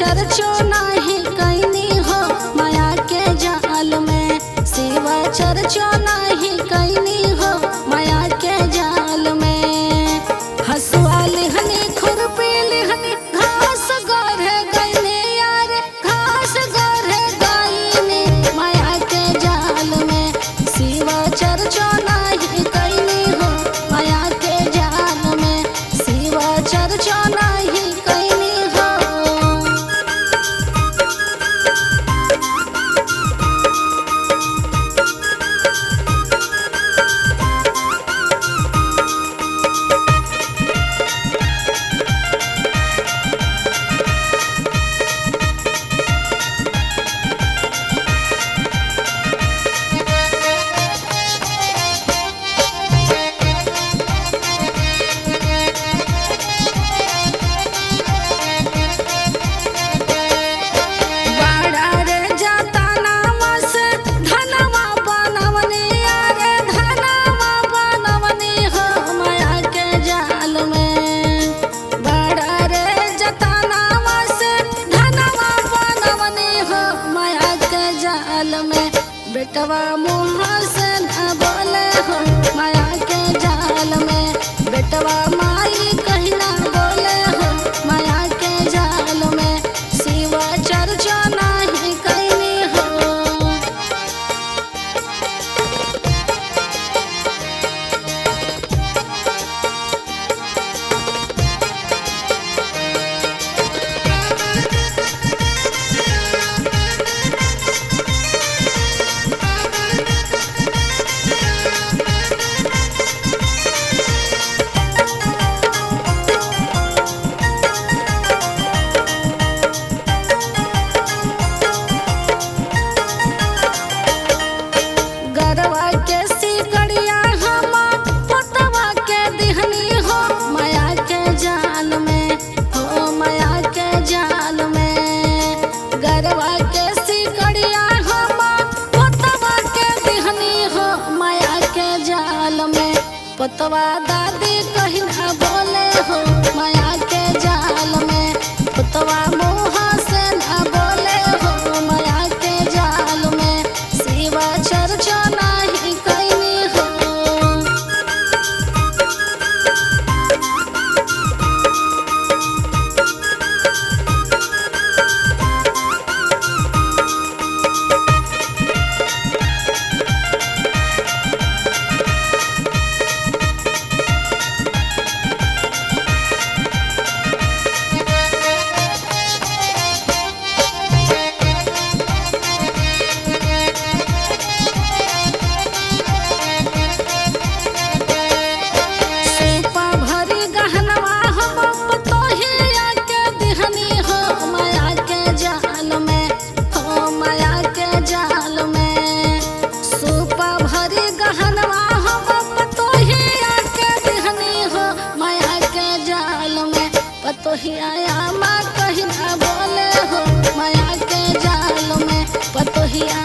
चर्चो नाही कैनी हो माया के जाल में, शिव चर्चो नहीं कैनी हो माया के जाल में। हसुआ लिहनी खुरपी लिहनी घास गोरे गईनी यार, घास गोरे गईनी माया के जाल में, शिव चर्चो नहीं कैनी हो माया के जाल में, शिव चर्चो नहीं कैनी हो। बेटवा मुँह से न बोले हो माया के जाल में, बेटवा माई कहीं ना बोले हो माया के जाल में, शिव चर्चा नहीं कैनी हो। गरवा के सिकड़िया हम पतवा के दिहनी हो माया के जाल में, हो माया के जाल में। गरवा के सिकड़िया हम पतवा के दिहनी हो माया के जाल में, पतवा दादी कहीं ना बोले हो माया के जाल में, पतवा मुँह से ना बोले हो माया के जाल में, शिव चर्चा नहीं कैनी हो। पतोहिया माँ कहीं ना बोले हो माया के जाल में, पतोहिया